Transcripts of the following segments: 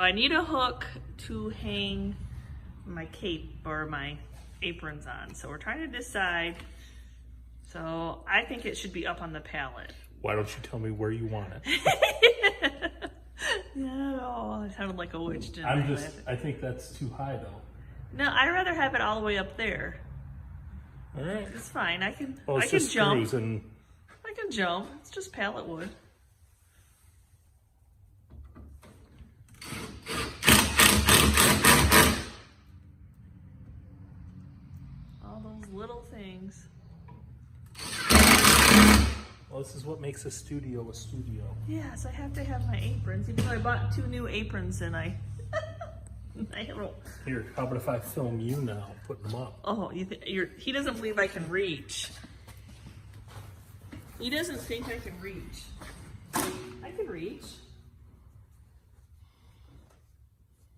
I need a hook to hang my cape or my aprons on. So we're trying to decide. So I think it should be up on the pallet. Why don't you tell me where you want it? No, I sounded like a witch, didn't I? I think that's too high though. No, I'd rather have it all the way up there. All right. It's fine. I can Just jump. Screws and... I can jump. It's just pallet wood. All those little things. Well, this is what makes a studio a studio. Yes, I have to have my aprons. Even though I bought 2 new aprons and I don't. Here, how about if I film you now, putting them up? Oh, he doesn't believe I can reach. He doesn't think I can reach. I can reach.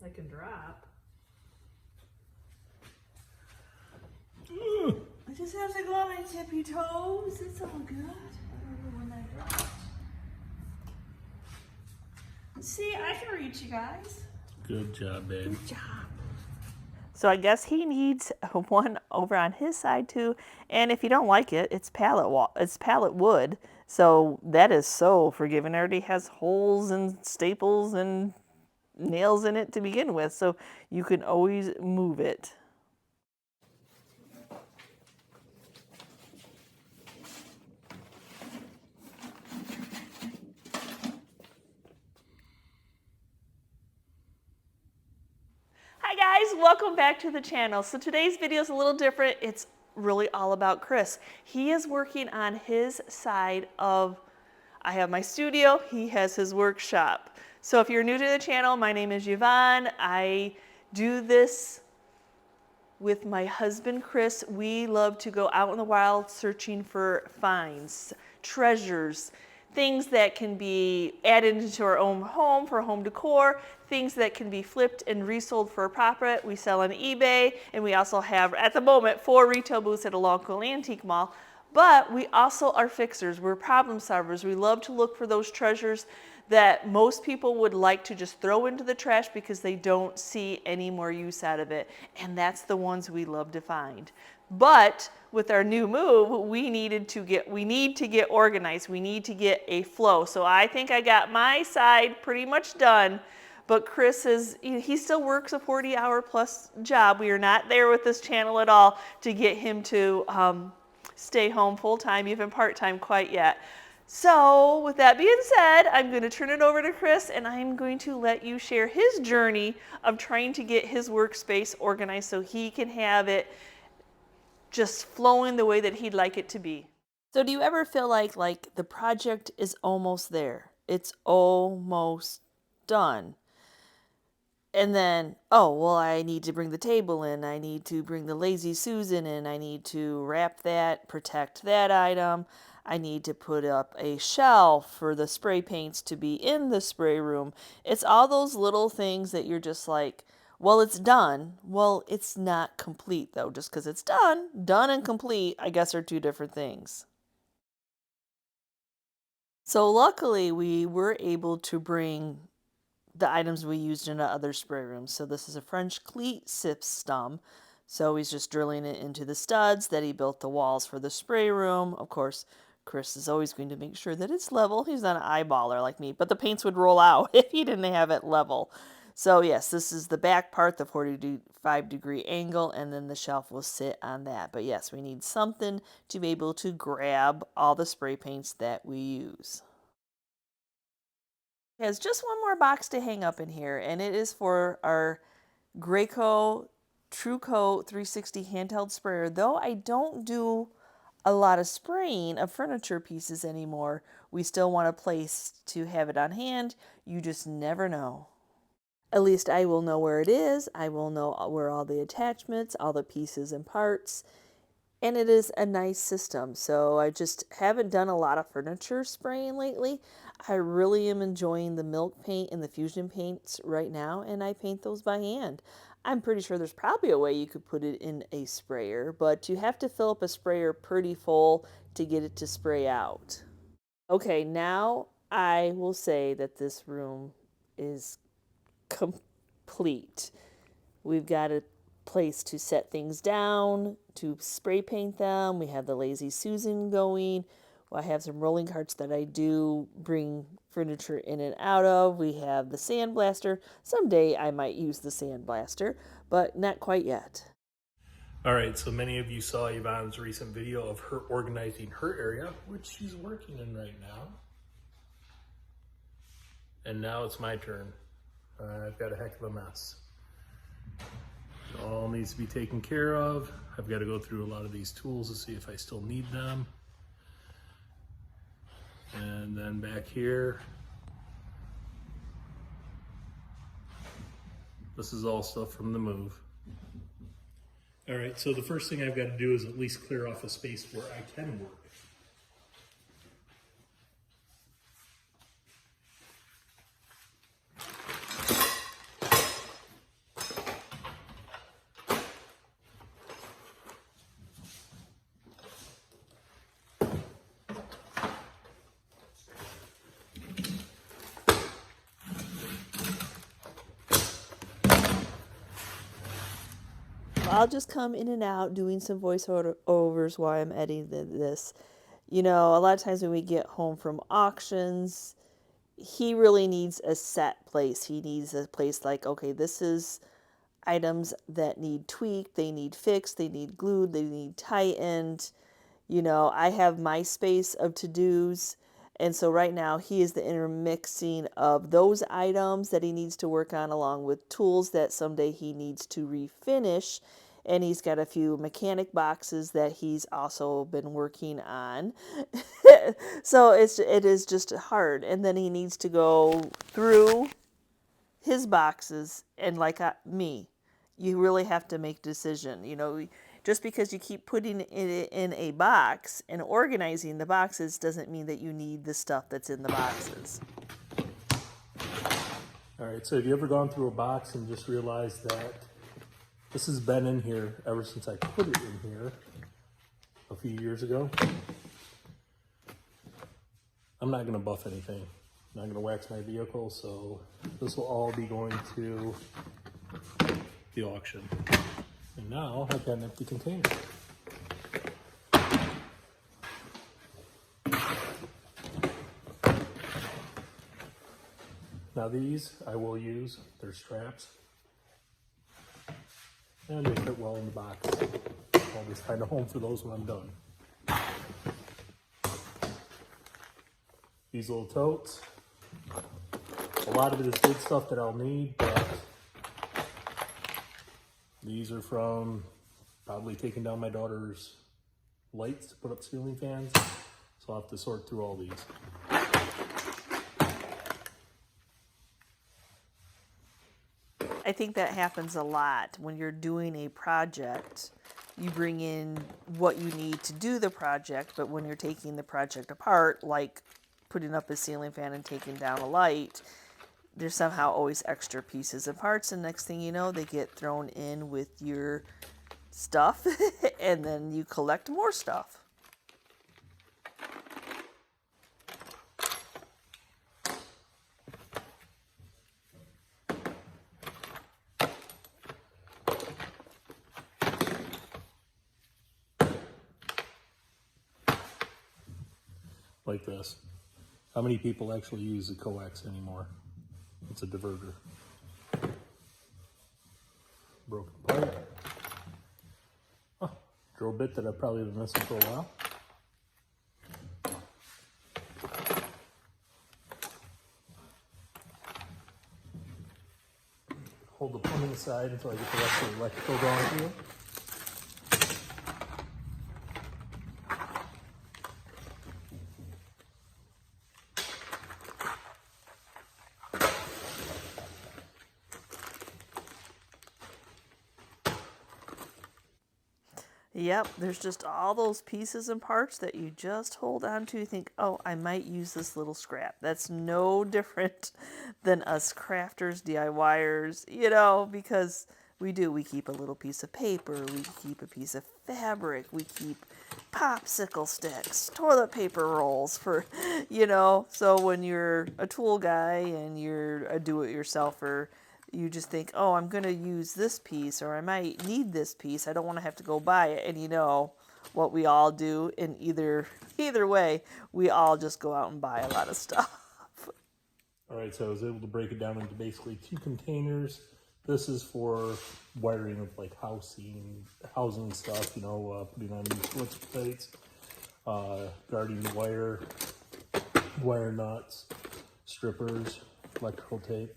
I can drop. I just have to go on my tippy toes. It's all good. I don't know when I dropped. See, I can reach, you guys. Good job, babe. Good job. So I guess he needs one over on his side too. And if you don't like it, it's pallet wood. So that is so forgiving. It already has holes and staples and nails in it to begin with. So you can always move it. Hi guys, welcome back to the channel. So today's video is a little different. It's really all about Chris. He is working on his side of, I have my studio, he has his workshop. So if you're new to the channel, my name is Yvonne. I do this with my husband Chris. We love to go out in the wild searching for finds, treasures, things that can be added into our own home for home decor, things that can be flipped and resold for a profit. We sell on eBay, and we also have, at the moment, 4 retail booths at a local antique mall. But we also are fixers. We're problem solvers. We love to look for those treasures that most people would like to just throw into the trash because they don't see any more use out of it. And that's the ones we love to find. But with our new move, we need to get organized. We need to get a flow. So I think I got my side pretty much done. But Chris he still works a 40-hour plus job. We are not there with this channel at all to get him to stay home full-time, even part-time quite yet. So with that being said, I'm going to turn it over to Chris, and I'm going to let you share his journey of trying to get his workspace organized so he can have it just flowing the way that he'd like it to be. So do you ever feel like the project is almost there? It's almost done. And then, oh, well, I need to bring the table in. I need to bring the Lazy Susan in. I need to wrap that, protect that item. I need to put up a shelf for the spray paints to be in the spray room. It's all those little things that you're just like, well, it's done. Well, it's not complete, though. Just because it's done and complete, I guess, are 2 different things. So luckily, we were able to bring the items we used in other spray rooms. So this is a French cleat system. So he's just drilling it into the studs that he built the walls for the spray room. Of course, Chris is always going to make sure that it's level. He's not an eyeballer like me, but the paints would roll out if he didn't have it level. So yes, this is the back part, the 45-degree angle, and then the shelf will sit on that. But yes, we need something to be able to grab all the spray paints that we use. It has just one more box to hang up in here, and it is for our Graco True Coat 360 handheld sprayer. Though I don't do a lot of spraying of furniture pieces anymore, we still want a place to have it on hand. You just never know. At least I will know where it is. I will know where all the attachments, all the pieces and parts. And it is a nice system. So I just haven't done a lot of furniture spraying lately. I really am enjoying the milk paint and the fusion paints right now, and I paint those by hand. I'm pretty sure there's probably a way you could put it in a sprayer, but you have to fill up a sprayer pretty full to get it to spray out. Okay, now I will say that this room is complete. We've got a place to set things down, to spray paint them. We have the Lazy Susan going. I have some rolling carts that I do bring furniture in and out of. We have the sandblaster. Someday I might use the sandblaster, but not quite yet. All right, so many of you saw Yvonne's recent video of her organizing her area, which she's working in right now. And now it's my turn. I've got a heck of a mess. It all needs to be taken care of. I've got to go through a lot of these tools to see if I still need them. And then back here, this is all stuff from the move. All right, so the first thing I've got to do is at least clear off a space where I can work. I'll just come in and out doing some voiceovers while I'm editing this. You know, a lot of times when we get home from auctions, he really needs a set place. He needs a place like, okay, this is items that need tweaked, they need fixed, they need glued, they need tightened. You know, I have my space of to-dos. And so right now he is the intermixing of those items that he needs to work on along with tools that someday he needs to refinish. And he's got a few mechanic boxes that he's also been working on. So it is just hard. And then he needs to go through his boxes, and like me, you really have to make a decision. You know, just because you keep putting it in a box and organizing the boxes doesn't mean that you need the stuff that's in the boxes. All right, so have you ever gone through a box and just realized that this has been in here ever since I put it in here a few years ago? I'm not gonna buff anything. I'm not gonna wax my vehicle, so this will all be going to the auction. And now I've got an empty container. Now these I will use, they're straps. And they fit well in the box. I'll just find a home for those when I'm done. These little totes. A lot of it is good stuff that I'll need, but these are from probably taking down my daughter's lights to put up ceiling fans. So I'll have to sort through all these. I think that happens a lot when you're doing a project. You bring in what you need to do the project, but when you're taking the project apart, like putting up a ceiling fan and taking down a light, there's somehow always extra pieces and parts, and next thing you know, they get thrown in with your stuff, and then you collect more stuff. Like this. How many people actually use the coax anymore? It's a diverter. Broken pipe. Oh, drill bit that I've probably been missing for a while. Hold the plumbing aside until I get the rest of the electrical going through. Yep, there's just all those pieces and parts that you just hold on to. You think, oh, I might use this little scrap. That's no different than us crafters, DIYers, you know, because we keep a little piece of paper, we keep a piece of fabric, we keep popsicle sticks, toilet paper rolls for, you know, so when you're a tool guy and you're a do-it-yourselfer, you just think, oh, I'm going to use this piece, or I might need this piece. I don't want to have to go buy it. And you know what we all do in either way, we all just go out and buy a lot of stuff. All right, so I was able to break it down into basically 2 containers. This is for wiring of like housing stuff, you know, putting on new switch plates, guarding the wire nuts, strippers, electrical tape.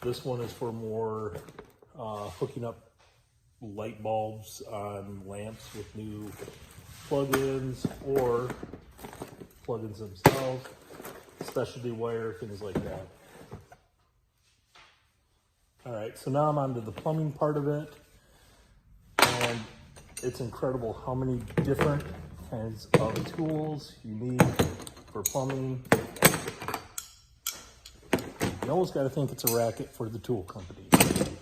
This one is for more hooking up light bulbs on lamps with new plugins or plugins themselves, specialty wire, things like that. All right, so now I'm on to the plumbing part of it, and it's incredible how many different kinds of tools you need for plumbing. You always got to think it's a racket for the tool company. Who doesn't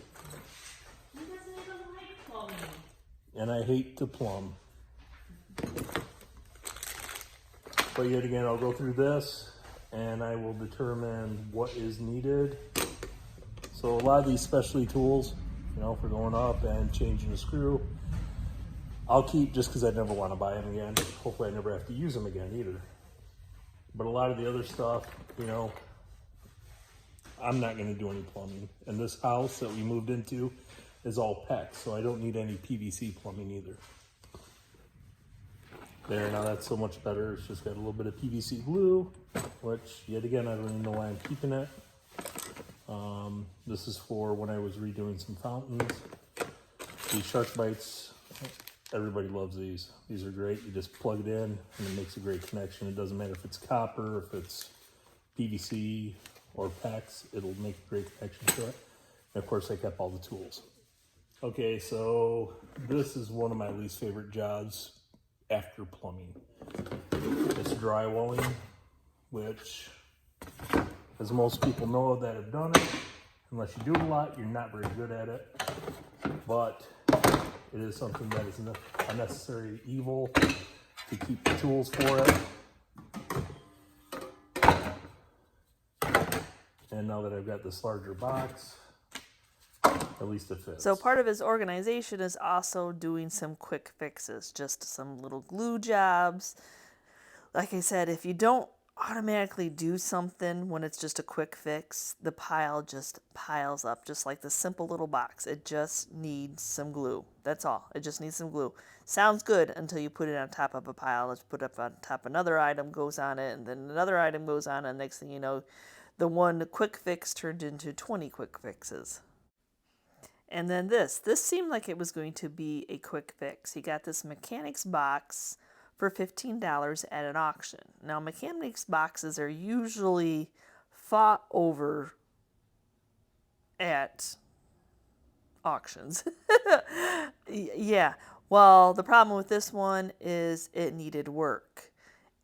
even like plumbing? And I hate to plumb. But yet again, I'll go through this and I will determine what is needed. So a lot of these specialty tools, you know, for going up and changing a screw, I'll keep just because I never want to buy them again. Hopefully I never have to use them again either. But a lot of the other stuff, you know, I'm not going to do any plumbing. And this house that we moved into is all PEX, so I don't need any PVC plumbing either. There, now that's so much better. It's just got a little bit of PVC glue, which yet again, I don't even know why I'm keeping it. This is for when I was redoing some fountains. These shark bites, everybody loves these. These are great. You just plug it in and it makes a great connection. It doesn't matter if it's copper, if it's PVC or PEX, it'll make a great connection to it. And of course I kept all the tools. Okay, so this is one of my least favorite jobs after plumbing. It's drywalling, which, as most people know that have done it, unless you do it a lot, you're not very good at it. But it is something that is a necessary evil to keep the tools for it. And now that I've got this larger box, at least it fits. So part of his organization is also doing some quick fixes, just some little glue jobs. Like I said, if you don't automatically do something when it's just a quick fix, the pile just piles up, just like the simple little box. It just needs some glue. That's all. It just needs some glue. Sounds good until you put it on top of a pile. Let's put up on top another item goes on it, and then another item goes on, and next thing you know, the one quick fix turned into 20 quick fixes. And then this seemed like it was going to be a quick fix. He got this mechanics box for $15 at an auction. Now, mechanics boxes are usually fought over at auctions. Yeah. Well, the problem with this one is it needed work,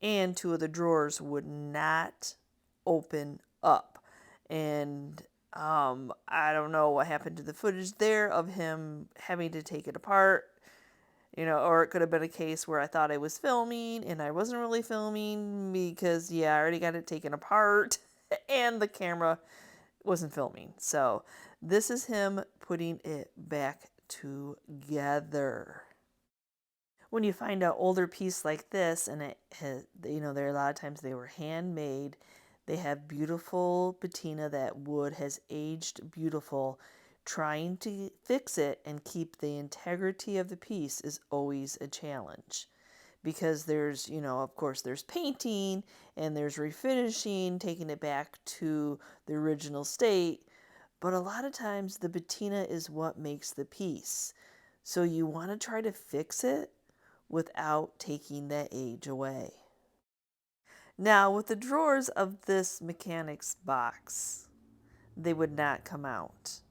and 2 of the drawers would not open up. And I don't know what happened to the footage there of him having to take it apart, you know, or it could have been a case where I thought I was filming and I wasn't really filming because, yeah, I already got it taken apart and the camera wasn't filming. So this is him putting it back together. When you find an older piece like this, and it has, you know, there are a lot of times they were handmade. They have beautiful patina. That wood has aged beautiful. Trying to fix it and keep the integrity of the piece is always a challenge, because there's, you know, of course there's painting and there's refinishing, taking it back to the original state. But a lot of times the patina is what makes the piece. So you want to try to fix it without taking that age away. Now, with the drawers of this mechanics box, they would not come out.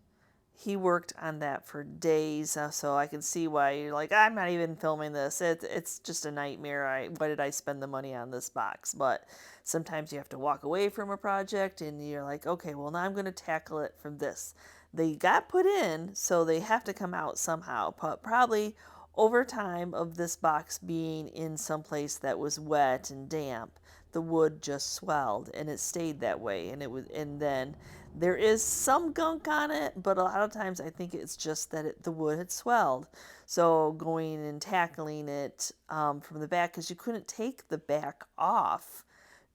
He worked on that for days, so I can see why you're like, I'm not even filming this. It's just a nightmare. Why did I spend the money on this box? But sometimes you have to walk away from a project and you're like, okay, well, now I'm going to tackle it from this. They got put in, so they have to come out somehow. But probably over time of this box being in some place that was wet and damp, the wood just swelled and it stayed that way. And then There is some gunk on it, but a lot of times I think it's just that the wood had swelled. So going and tackling it from the back, because you couldn't take the back off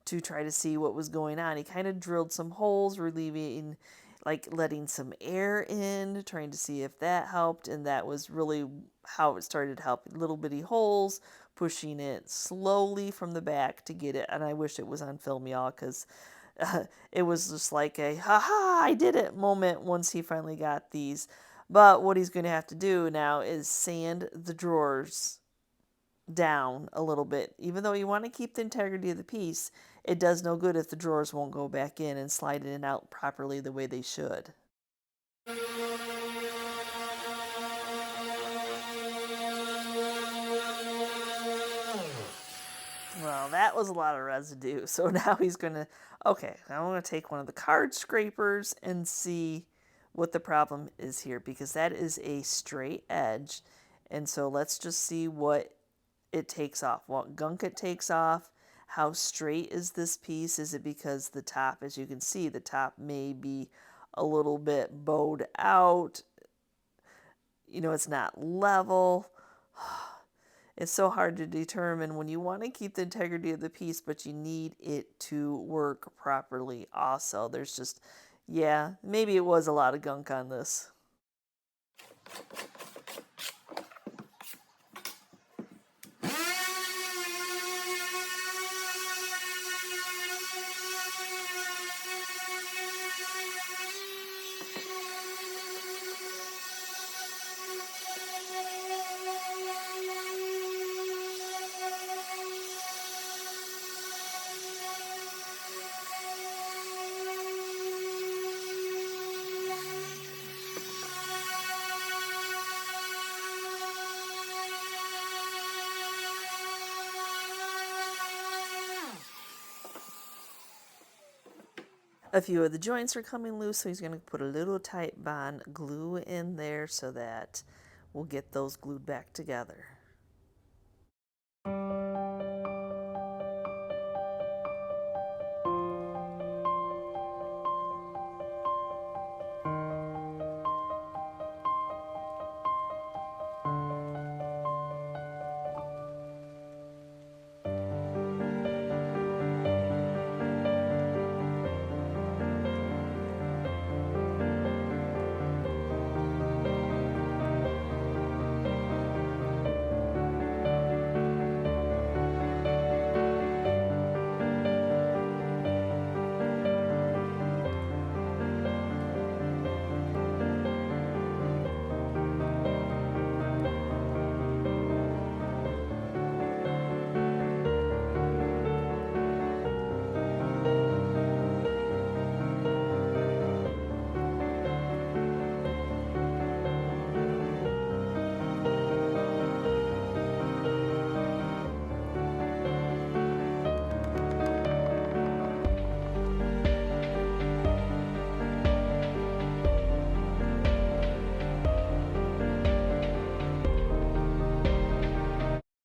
to try to see what was going on. He kind of drilled some holes, relieving, like letting some air in, trying to see if that helped. And that was really how it started to help. Little bitty holes, pushing it slowly from the back to get it. And I wish it was on film, y'all, because it was just like a ha, I did it moment once he finally got these. But what he's going to have to do now is sand the drawers down a little bit. Even though you want to keep the integrity of the piece, it does no good if the drawers won't go back in and slide in and out properly the way they should. Well, that was a lot of residue. So now he's going to, okay, now I'm going to take one of the card scrapers and see what the problem is here, because that is a straight edge. And so let's just see what it takes off, what gunk it takes off. How straight is this piece? Is it because the top, as you can see, the top may be a little bit bowed out? You know, it's not level. It's so hard to determine when you want to keep the integrity of the piece, but you need it to work properly also. There's just, yeah, maybe it was a lot of gunk on this. A few of the joints are coming loose, so he's going to put a little tight bond glue in there so that we'll get those glued back together.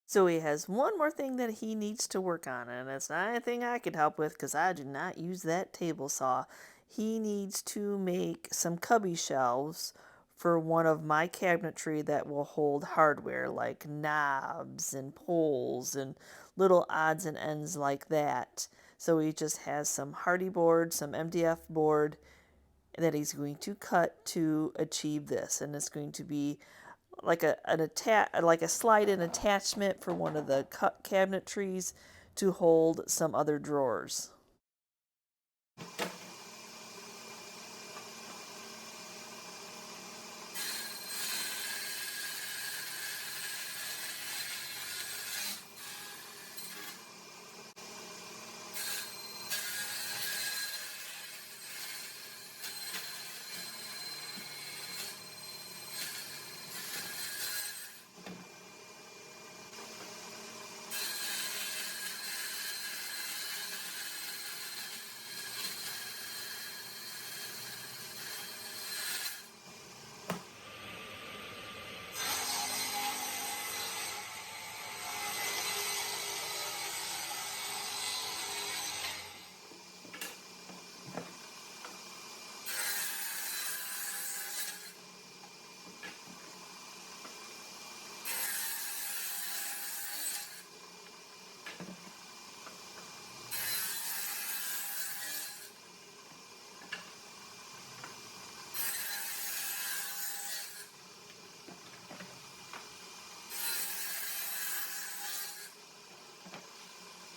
So he has one more thing that he needs to work on, and it's not anything I could help with because I do not use that table saw. He needs to make some cubby shelves for one of my cabinetry that will hold hardware like knobs and poles and little odds and ends like that. So he just has some hardy board, some MDF board that he's going to cut to achieve this, and it's going to be like a slide-in attachment for one of the cabinetries to hold some other drawers.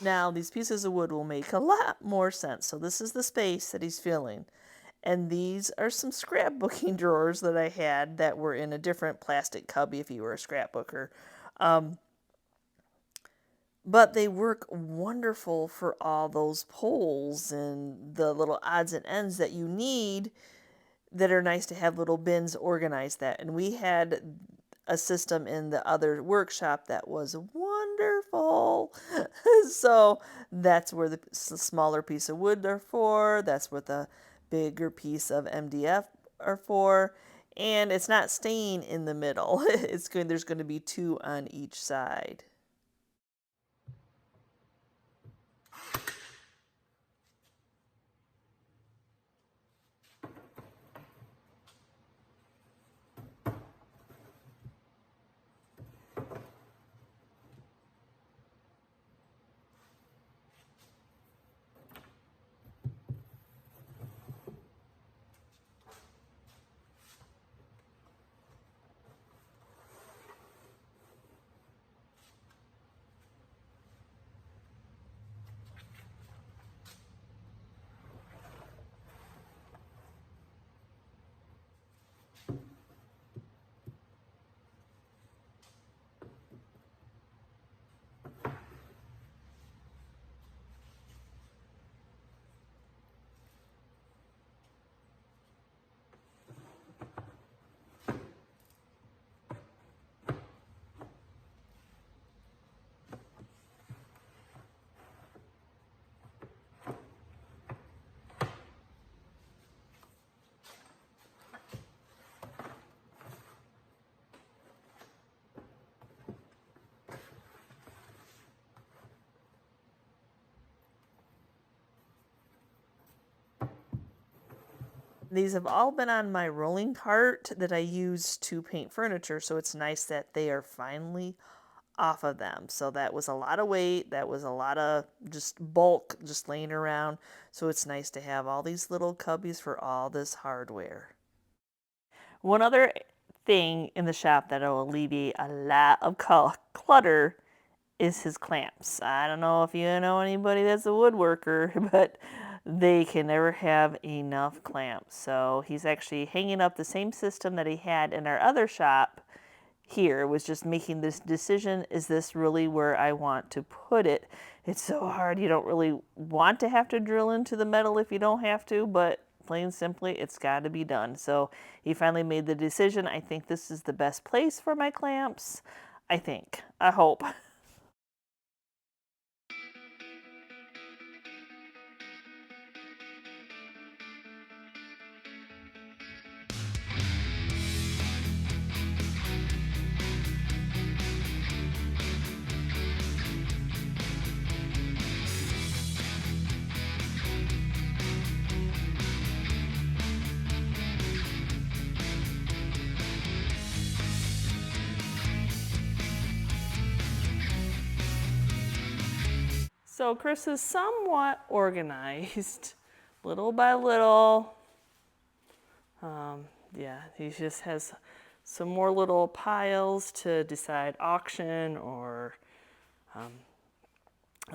Now, these pieces of wood will make a lot more sense. So this is the space that he's filling. And these are some scrapbooking drawers that I had that were in a different plastic cubby if you were a scrapbooker. But they work wonderful for all those poles and the little odds and ends that you need that are nice to have little bins organized that. And we had a system in the other workshop that was wonderful. So that's where the smaller piece of wood are for. That's what the bigger piece of MDF are for. And it's not staying in the middle. There's going to be two on each side. These have all been on my rolling cart that I use to paint furniture, so it's nice that they are finally off of them. So that was a lot of weight, that was a lot of just bulk just laying around. So it's nice to have all these little cubbies for all this hardware. One other thing in the shop that will alleviate a lot of clutter is his clamps. I don't know if you know anybody that's a woodworker, but they can never have enough clamps. So he's actually hanging up the same system that he had in our other shop here. It was just making this decision, is this really where I want to put it? It's so hard. You don't really want to have to drill into the metal if you don't have to, but plain simply, it's got to be done. So he finally made the decision. I think this is the best place for my clamps. I hope. So Chris is somewhat organized, little by little. Yeah, he just has some more little piles to decide auction or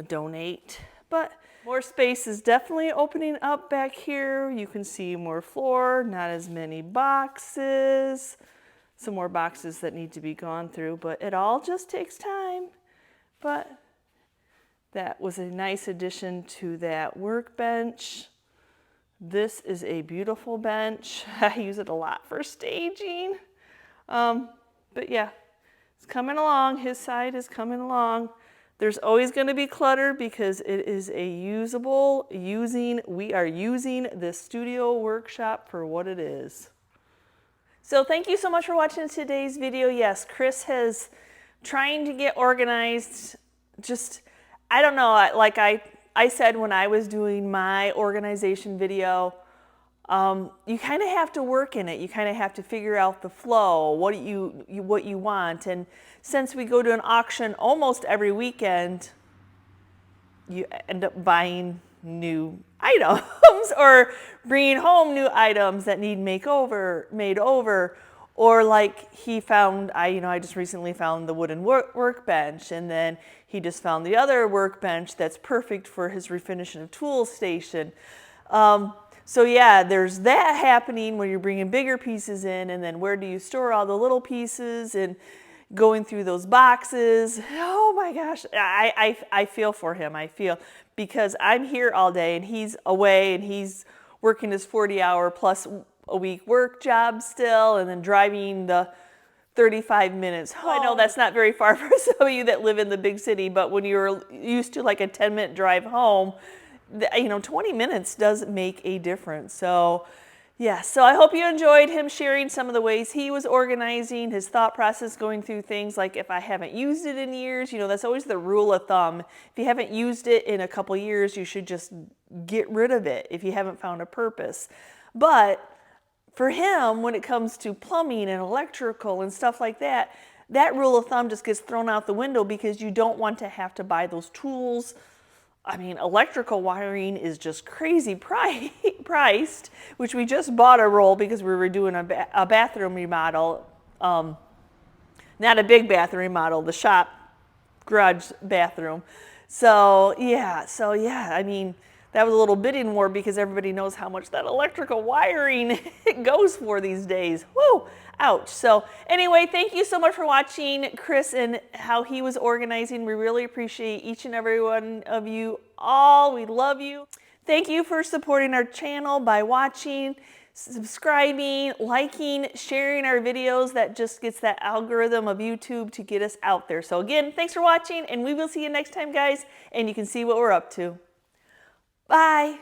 donate. But more space is definitely opening up back here. You can see more floor, not as many boxes, some more boxes that need to be gone through, but it all just takes time. But that was a nice addition to that workbench. This is a beautiful bench. I use it a lot for staging. But yeah, it's coming along. His side is coming along. There's always going to be clutter because it is a we are using this studio workshop for what it is. So thank you so much for watching today's video. Yes, Chris has trying to get organized. I don't know, like I said when I was doing my organization video, you kind of have to work in it. You kind of have to figure out the flow, what you want. And since we go to an auction almost every weekend, you end up buying new items or bringing home new items that need made over, Or like he found, I just recently found the wooden workbench, and then he just found the other workbench that's perfect for his refinishing of tools station. So yeah, there's that happening when you're bringing bigger pieces in, and then where do you store all the little pieces, and going through those boxes. Oh my gosh, I feel for him. I feel, because I'm here all day and he's away and he's working his 40-hour plus a week work job still, and then driving the 35 minutes home. I know that's not very far for some of you that live in the big city, but when you're used to like a 10-minute drive home, 20 minutes does make a difference. So yeah, so I hope you enjoyed him sharing some of the ways he was organizing, his thought process going through things like, if I haven't used it in years, that's always the rule of thumb. If you haven't used it in a couple years, you should just get rid of it if you haven't found a purpose. But for him, when it comes to plumbing and electrical and stuff like that, that rule of thumb just gets thrown out the window because you don't want to have to buy those tools. I mean, electrical wiring is just crazy priced, which we just bought a roll because we were doing a bathroom remodel. Not a big bathroom remodel, the shop garage bathroom. So yeah, I mean, that was a little bidding war because everybody knows how much that electrical wiring goes for these days. Woo! Ouch. So anyway, thank you so much for watching Chris and how he was organizing. We really appreciate each and every one of you all. We love you. Thank you for supporting our channel by watching, subscribing, liking, sharing our videos. That just gets that algorithm of YouTube to get us out there. So again, thanks for watching, and we will see you next time, guys, and you can see what we're up to. Bye.